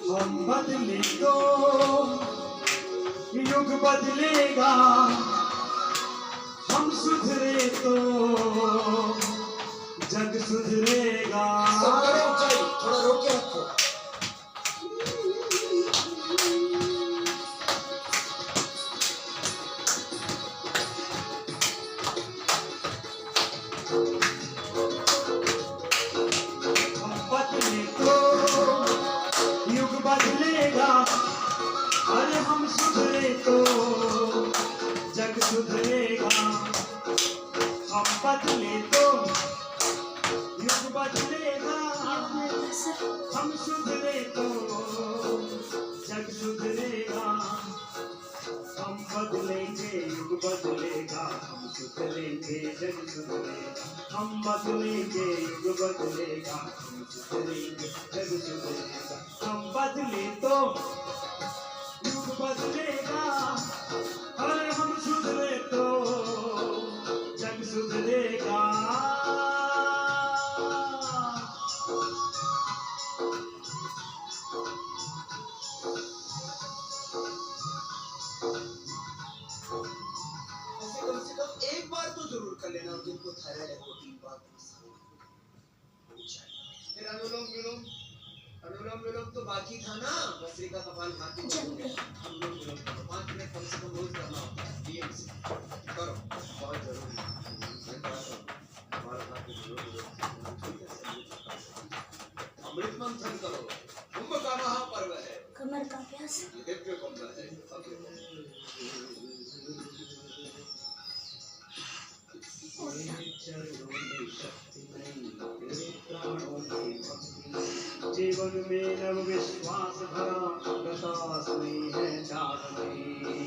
हम बदले तो युग बदलेगा, हम सुधरे तो जग सुधरेगा। थोड़ा रोक के रखो। बदलेगा, अरे हम सुधरे तो जग सुधरेगा। हम बदले तो युग बदलेगा, हम सुधरे तो जग सुधरेगा। हम बदलेंगे युग बदलेगा, हम सुधरेंगे जग सुधरेगा। हम बदलेंगे युग बदलेगा, हम सुधरेंगे जग सुधरेगा। हम बदले तो युग बदलेगा, अरे हम सुधरे तो जग सुधरेगा। कम से कम एक बार तो जरूर कर लेना, तुमको थायराइड है, 3 बार फिर अनुलोम विलोम तो बाकी था ना। भस्त्रिका कपाल भाती अनुलोम विलोम 5 मिनट कम से कम रोज करना होता है। DM से करो, बहुत जरूरी है। अमृत मंथन करो, कुंभ का महापर्व है, कमर का प्यास दिव्य कुंभ है। जीवन में नव विश्वास भरा, गतास्मी है चाँदनी।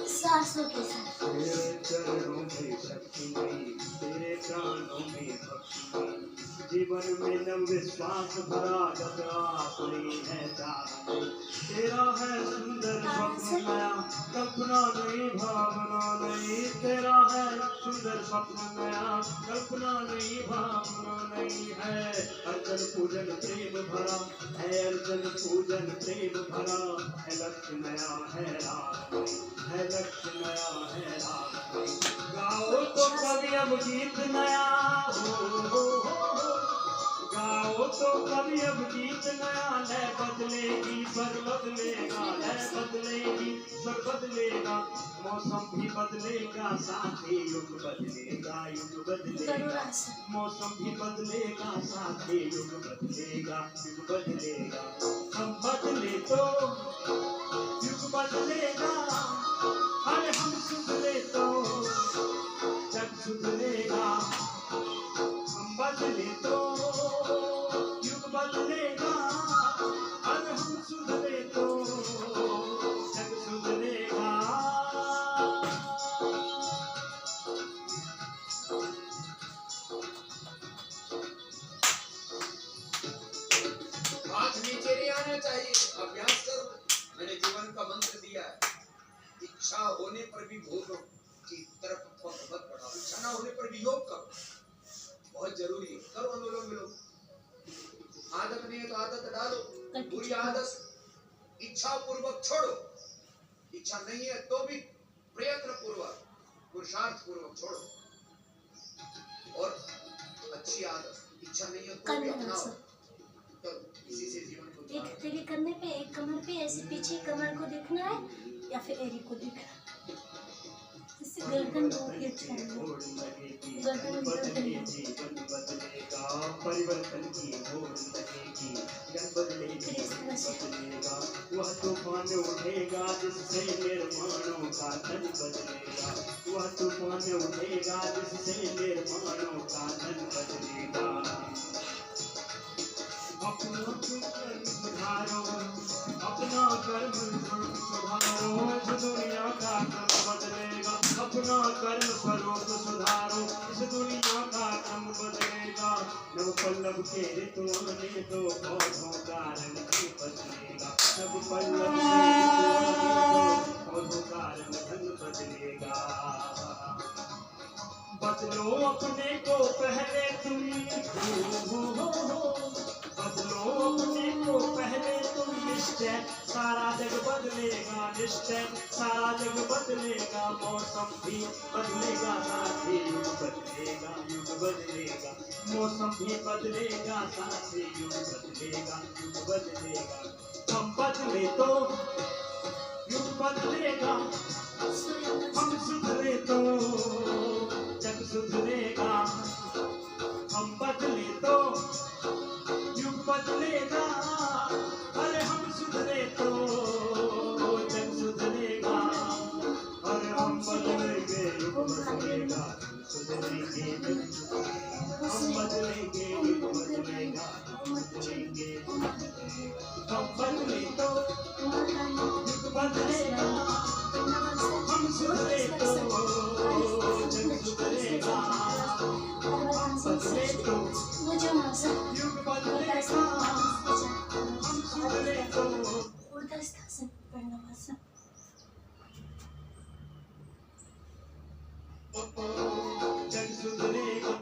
सासों के साथ तेरे चरणों में शक्ति नहीं, तेरे प्राणों में भक्ति नहीं। जीवन में नव विश्वास भरा, गतास्मी है चाँदनी। तेरा है सुंदर स्वप्न नया, कल्पना नहीं भावना नहीं। तेरा है सुंदर स्वप्न नया, कल्पना नहीं भावना नहीं है। अर्चन पूजन प्रेम भरा है, अर्चन पूजन प्रेम भरा है। लक्ष्य नया है राग नहीं, है लक्ष्य नया है राग नहीं। गाओ तो कवि अब गीत नया, गाओ तो कवि अब गीत नया। लय बदलेगी स्वर बदलेगा, लय बदलेगी स्वर बदलेगा। मौसम भी बदलेगा, साथ ही युग बदलेगा, युग बदलेगा। मौसम भी बदलेगा, साथ ही युग बदलेगा, युग बदलेगा। हम बदले तो युग बदलेगा, अरे हम सुधरे तो जग सुधरेगा। हम बदले तो युग बदलेगा, अरे हम सुधरे तो जग सुधरेगा। हाथ नीचे नहीं आना चाहिए, अभ्यास करो। मैंने जीवन का मंत्र दिया है, इच्छा होने पर भी भोगों की तरफ मत बढ़ाओ, इच्छा ना होने पर भी योग करो, बहुत जरूरी है। करो अनुलोम विलोम। आदत नहीं है तो आदत डालो, बुरी आदत इच्छा पूर्वक छोड़ो। इच्छा नहीं है तो भी प्रयत्न पूर्वक, पुरुषार्थ पूर्वक छोड़ो। और अच्छी आदत, इच्छा नहीं है तो भी अपनाओ। तो इसी से जीवन को एक तेरे कंधे पे, एक कमर पे, ऐसे पीछे कमर को देखना है या फिर एरी को देखना है। इससे गर्दन बहुत ही अच्छा है, गर्दन बदलेगी, जीवन बदलेगा, परिवर्तन की होड़ लगेगी। जब बदलेगी बदलेगा, वह तूफान उठेगा जिससे निर्माणों का धन बदलेगा। वह तूफान उठेगा जिससे निर्माणों का धन बदलेगा। अपना कर्म सुधारो, अपना कर्म सुधारो, इस दुनिया का क्रम बदलेगा। अपना कर्म स्वरूप सुधारो, इस दुनिया का क्रम बदलेगा। नव पल्लव के ऋतु आने दो, पौधों का रंग भी बदलेगा। नव पल्लव के ऋतु आने दो, पौधों का रंग धन बदलेगा। बदलो अपने को पहले तुम, निश्चय सारा जग बदलेगा, मौसम भी बदलेगा, साथ ही युग बदलेगा, युग बदलेगा, मौसम भी बदलेगा, साथ ही युग बदलेगा, युग बदलेगा। हम बदले तो युग बदलेगा, हम सुधरे तो जग सुधरेगा। हम बदले तो युग बदलेगा, अरे हम सुधरे तो जग सुधरेगा। अरे हम बदलेंगे युग बदलेगा, सुधरेंगे जग सुधरेगा। हम बदलेंगे युग बदलेगा, सुधरेंगे जग सुधरेगा। हम बदले तो युग बदलेगा, हम सुधरे तो जग सुधरेगा। हम बदले तो युग बदलेगा, हम सुधरे तो जग सुधरेगा।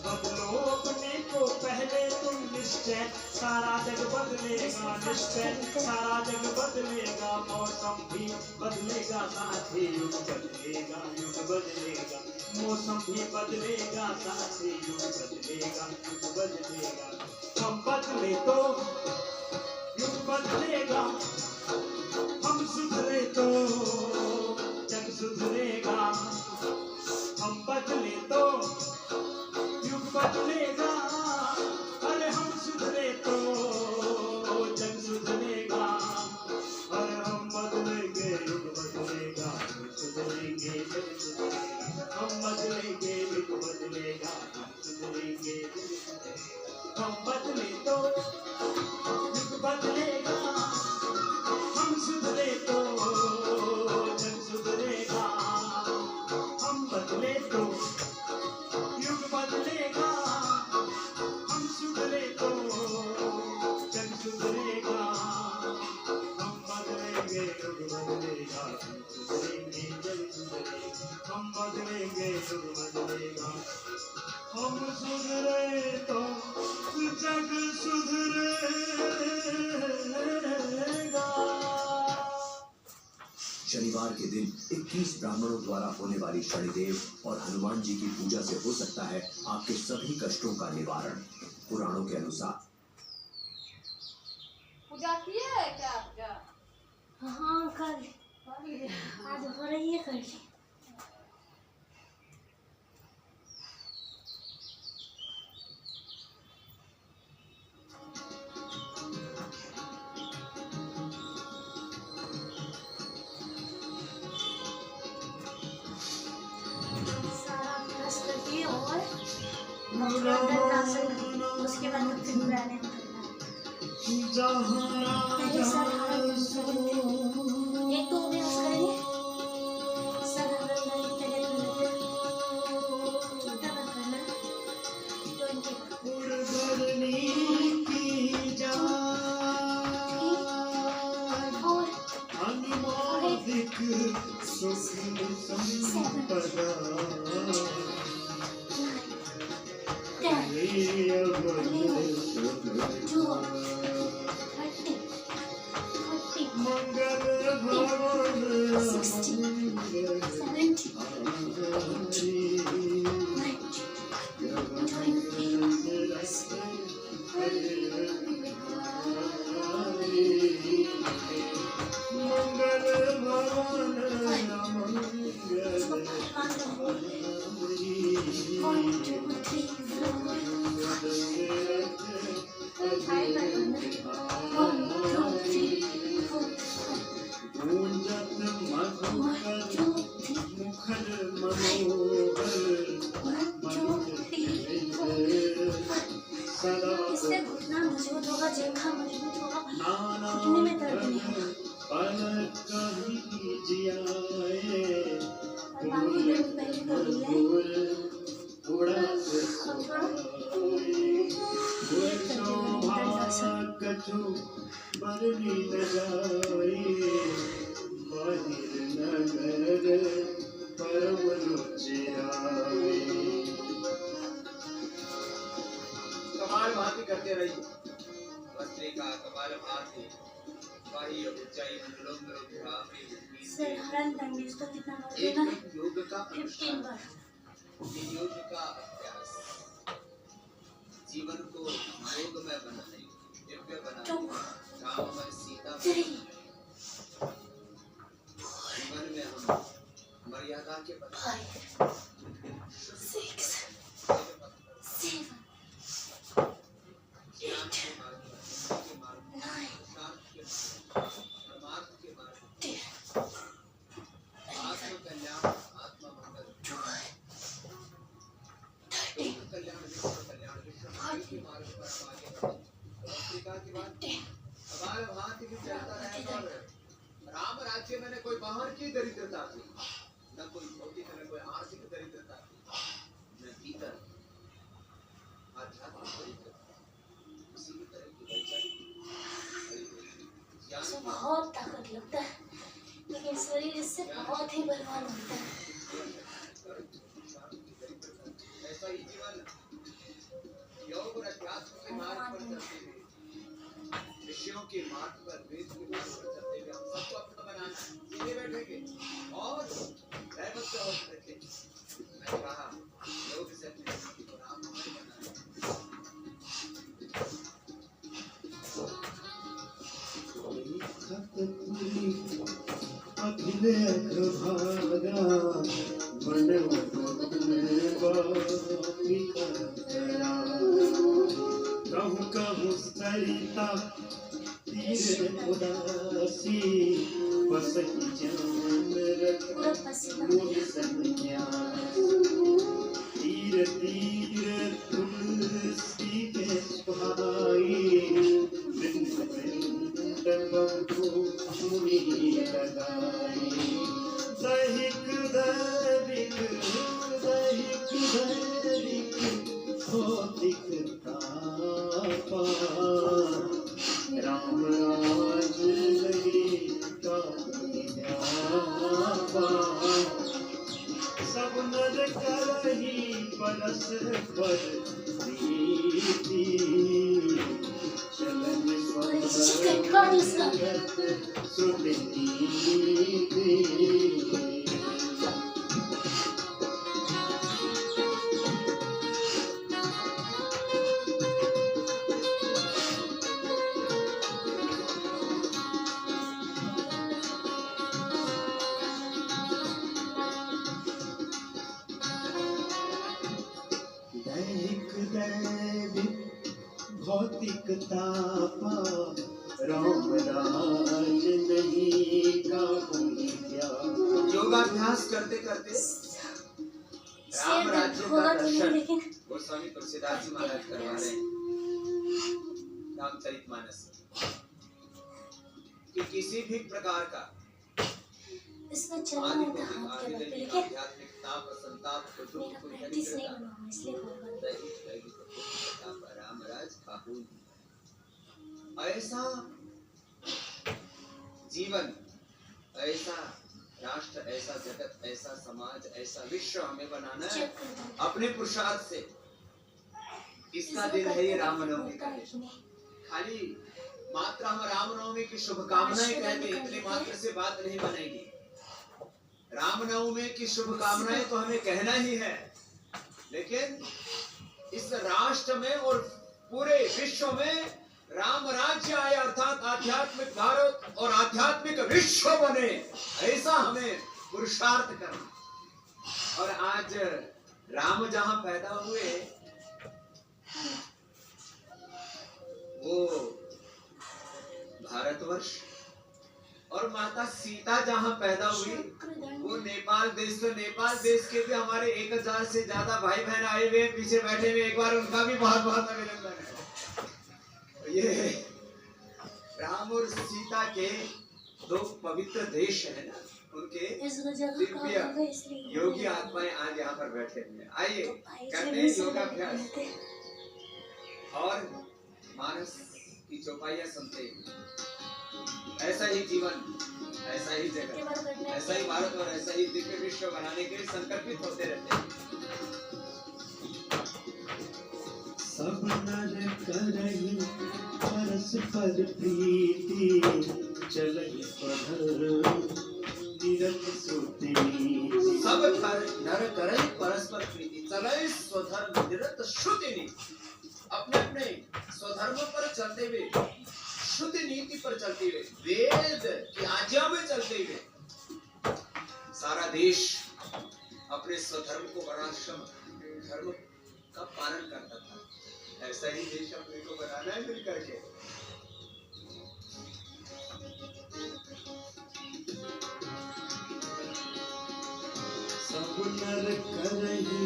बदलो अपने को पहले तुम निश्चय सारा जग बदलेगा, निश्चय सारा जग बदलेगा, मौसम भी बदलेगा, साथ ही युग बदलेगा, युग बदलेगा, मौसम भी बदलेगा, साथ ही युग बदलेगा, युग बदलेगा। हम बदले तो युग बदलेगा, हम सुधरे तो जग सुधरेगा। हम बदले तो युग बदलेगा, अरे हम सुधरे तो जग सुधरेगा। अरे हम बदलेंगे युग बदलेगा, सुधरेंगे जग सुधरेगा। हम बदलेंगे युग बदलेगा, सुधरेंगे जग सुधरेगा। हम बदले तो युग बदलेगा, हम सुधरे तो जग सुधरेगा। हम बदले तो युग बदलेगा, हम सुधरे तो जग सुधरेगा। हम बदलेंगे युग बदलेगा, हम सुधरेंगे जग सुधरेगा। हम बदलेंगे युग बदलेगा, हम सुधरे तो जग सुधरेगा। शनिवार के दिन 21 ब्राह्मणों द्वारा होने वाली शनिदेव और हनुमान जी की पूजा से हो सकता है आपके सभी कष्टों का निवारण। पुराणों के अनुसार पूजा किए है क्या आपका? हाँ कल आज हो रही है कल। सारा ब्रश करके और उसके बाद फिर मैंने पहले सर ब्रश करेंगे, एक दो ब्रश करेंगे, सर ब्रश पहले छोटा ब्रश करना 'कपाल भाती करते रहिए, भस्त्रिका कपाल भाती बाह्य ऊंचाई मंडलों में उठावे सर हरण दंड इसको कितना बार एक देना है? एक योग का 15 अनुष्ठान, बार। ये योग का अभ्यास जीवन को योगमय बनाने, दिव्य बनाने, 2 राममय सीता 3 जीवन में हम मर्यादा के पथ 5 6 7 ज्ञान के मार्ग पर, बुद्धि के मार्ग पर, 9 शांत के मार्ग पर, परमार्थ के मार्ग पर, 10 आत्म कल्याण, आत्मा मंगल, 12 लोक कल्याण, विश्व कल्याण, विश्व मंगल के मार्ग पर हम आगे बढ़े। अफ्रीका की बात 13 अबाल भांति भी चलता रहेगा और राम राज्य में न कोई बाहर की दरिद्रता थी, न कोई भौतिक, न कोई आर्थिक दरिद्रता थी, न भीतर आध्यात्मिक दरिद्रता। किसी भी तरह की वैचारिक इसमें बहुत ताकत लगता है, लेकिन शरीर इससे बहुत ही बलवान होता है। ऐसा ही जीवन योग और अध्यात्म के मार्ग पर चलते हुए, विषयों के मार्ग पर, वेद के मार्ग पर चलते हुए हम सबको अपना बनाना है। सीधे बैठेंगे और रहमत से होकर रखेंगे। मैंने कहा योग से अपनी जिंदगी को राममय बनाना है। अखिले अग्रभागा मन कहूँ कहूँ सरिता तीर उदासी बसही जान पूरा रख पसीना मोहि संन्यास तीर तीर तुलसी के सुहाई वृंद वृंद बहु मुनि लगाई दैहिक दैविक दैहिक दैविक भौतिक तापा राम आज लगे का न्यापा सब नर करही परस पर प्रीति चलन चिकन काट इसका। सुनती दैहिक दैविक भौतिक तापा राम राज नहीं का कोई क्या योगाभ्यास करते करते राम राज्य का होगा कि नहीं, दर्शन लेकिन गोस्वामी तुलसीदास जी महाराज करवा रहे हैं रामचरितमानस कि किसी भी प्रकार का इसमें चलना आदि है तो भौतिक, हाथ आदि के लगते, दैविक, लेकिन आध्यात्मिक ताप, संताप, दुख, मेरा कोई प्रैक्टिस नहीं दरिद्रता, बना हुआ, इसलिए होगा। दैहिक, दैविक, ताप, रामराज काहू। ऐसा जीवन, ऐसा राष्ट्र, ऐसा जगत, ऐसा समाज, ऐसा विश्व हमें बनाना है चेक कर दो। अपने पुरुषार्थ से। इसका इसमें दिन है ये करते रामनवमी होता का है दिन। कि नहीं? खाली मात्र हम रामनवमी की शुभकामनाएं कहते हैं, इतने मात्र से बात नहीं बनेगी। रामनवमी की शुभकामनाएं तो हमें कहना ही है, लेकिन इस राष्ट्र में और पूरे विश्व में राम राज्य आए, अर्थात आध्यात्मिक भारत और आध्यात्मिक विश्व बने, ऐसा हमें पुरुषार्थ करना। और आज राम जहां पैदा हुए वो भारतवर्ष, और माता सीता जहां पैदा हुई वो नेपाल देश। तो नेपाल देश के भी हमारे 1000 से ज्यादा भाई बहन आए हुए पीछे बैठे हुए, एक बार उनका भी बहुत बहुत अभिनंदन है। ये राम और सीता के दो पवित्र देश है ना, उनके इस जगह का दिव्य होगा इसलिए योगी आत्माएं आज यहाँ पर बैठे हुए हैं। आइए तो भाई से करते भी हैं से योगाभ्यास लेते हैं। और मानस की चौपाइयां सुनते हैं। ऐसा ही जीवन, ऐसा ही के जगत, बार करना है। ऐसा ही भारत और ऐसा ही दिव्य विश्व बनाने के लिए संकल्पित होते रहते हैं। सब नर करही परस्पर प्रीति चलहि स्वधर्म निरत श्रुतिनी। सब नर करई परस्पर प्रीति, चलई स्वधर्म निरत श्रुतिनी। अपने अपने स्वधर्म पर चलते हुए, शुद्ध नीति पर चलते हुए, वेद की आज्ञा में चलते हुए सारा देश अपने स्वधर्म को वर्णाश्रम धर्म का पालन करता था। ऐसा ही देश अपने को बनाना है मिल करके। सब नर करहि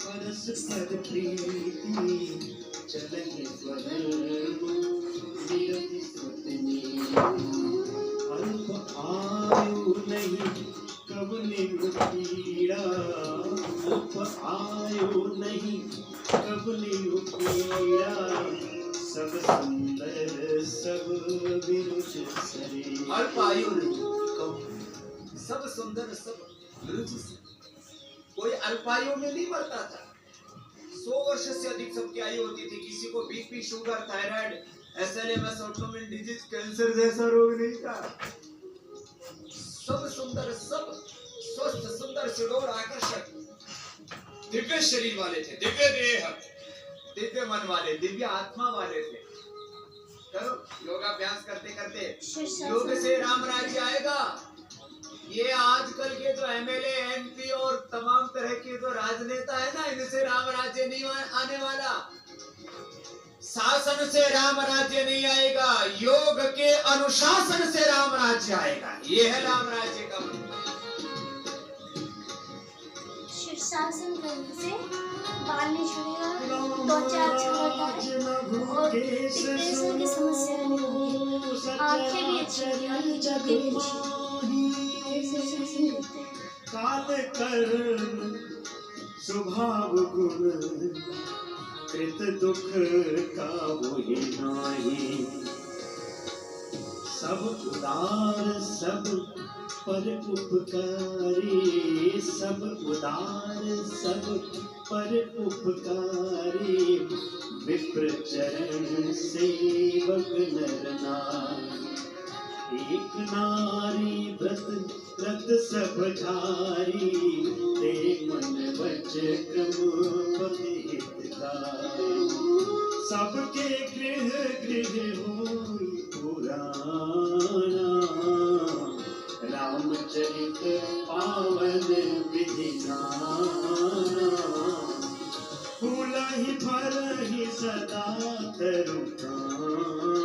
परस्पर प्रीति, चलहि स्वधर्म निरत श्रुतिनी। अल्प आयु नहीं कबने पीड़ा, अल्प आयु नहीं कबने पीड़ा। सब सुंदर सब विरुच सरे। अल्प आयु सब सुंदर सब विरुच से। कोई अल्पायु में नहीं मरता था। 100 वर्ष से अधिक सबकी आयु होती थी। किसी को BP, sugar, thyroid, SLMS, autoimmune disease, cancer जैसा रोग नहीं था। सब सुंदर, सब स्वस्थ, सुंदर, सुडौल, आकर्षक, दिव्य शरीर वाले थे, दिव्य देह, दिव्य मन वाले, दिव्य आत्मा वाले थे। करो योगाभ्यास करते करते योग से राम राज्य आएगा। ये आजकल के जो एमएलए, एमपी और तमाम तरह के जो राजनेता है ना, इनसे राम राज्य नहीं आने वाला। शासन से राम राज्य नहीं आएगा, योग के अनुशासन से राम राज्य आएगा। ये है राम राज्य का मतलब। शीर्षासन करने से बाल नहीं झड़ेगा, त्वचा अच्छा होता है और डिप्रेशन की समस्या नहीं होगी, आंखें भी अच्छी होगी, आंखें जल्दी भी अच्छी। काल कर्म स्वभाव गुण, कृत दुख का वही नाही। सब उदार सब पर उपकारी, सब उदार सब पर उपकारी। विप्र चरण सेवक नर नारी, एक नारी व्रत व्रत सब धारी। ते मन वच क्रम पति हितकारी। सबके गृह गृह होई पुराना, रामचरित पावन विधि नाना। फूलहि फलहि सदा तरुकानन,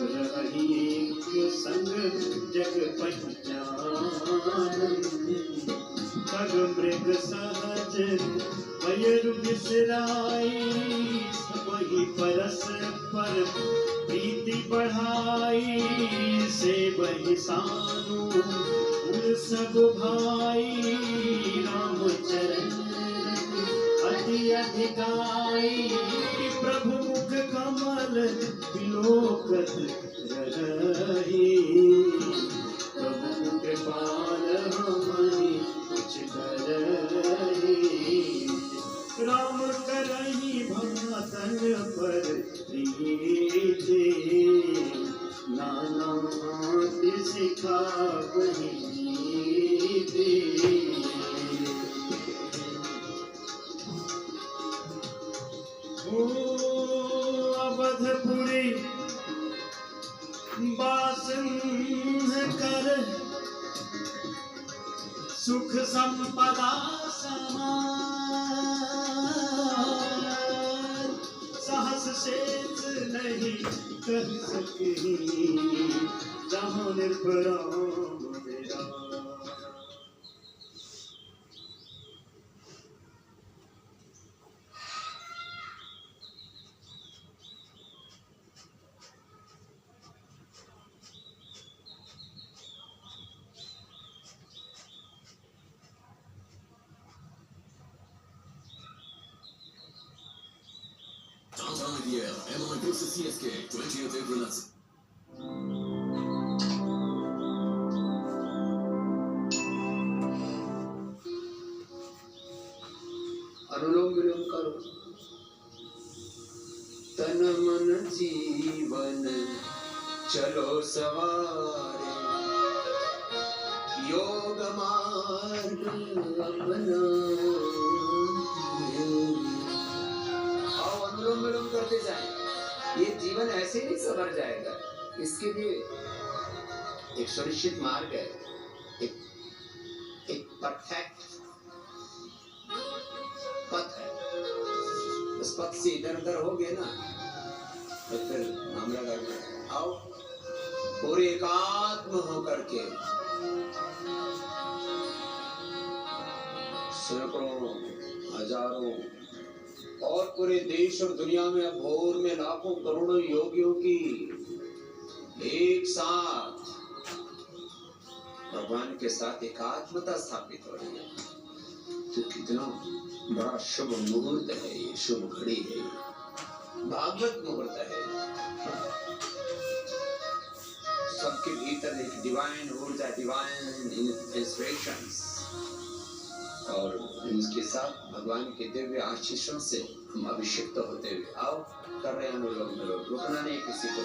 रही एक संग जग पहचानन। खग मृग सहज वयरु बिसराई, वही परस पर प्रीति बढ़ाई। से वही सानु उर सब भाई, रामचरण अति अधिकाई। प्रभु मुख कमल विलोकत रही, प्रभु कृपाल हमहि कुछ करही। राम करहि भगतन पर प्रीति, नाना भांति सिखावहि नीति। ओ अवधपुरी बासिंह कर, सुख संपदा समान। सहस शेष नहीं कह सके, जहाँ निर्भराम मेरा। IDL, MI versus CSK, 20th April at अनुलोम विलोम करो। तन मन जीवन चलो सवारे योग मार्ग अपना। आओ अनुलोम विलोम करते जाएं। ये जीवन ऐसे नहीं संवर जाएगा, इसके लिए एक सुनिश्चित मार्ग है, एक परफेक्ट पथ है। उस पथ से इधर उधर हो गए ना तो फिर मामला गड़बड़ है। आओ पूरे एकात्म होकर के सैकड़ों हजारों और पूरे देश और दुनिया में अभोर में लाखों करोड़ों योगियों की एक साथ भगवान के साथ एकात्मता स्थापित हो रही है। तो कितना बड़ा शुभ मुहूर्त है ये, शुभ घड़ी है ये, भागवत मुहूर्त है। सबके भीतर एक डिवाइन ऊर्जा, डिवाइन इंस्पिरेशंस और इसके साथ भगवान के दिव्य आशीषों से हम अभिषिक्त होते हुए आओ कर रहे हैं अनुलोम विलोम। रुकना नहीं किसी को।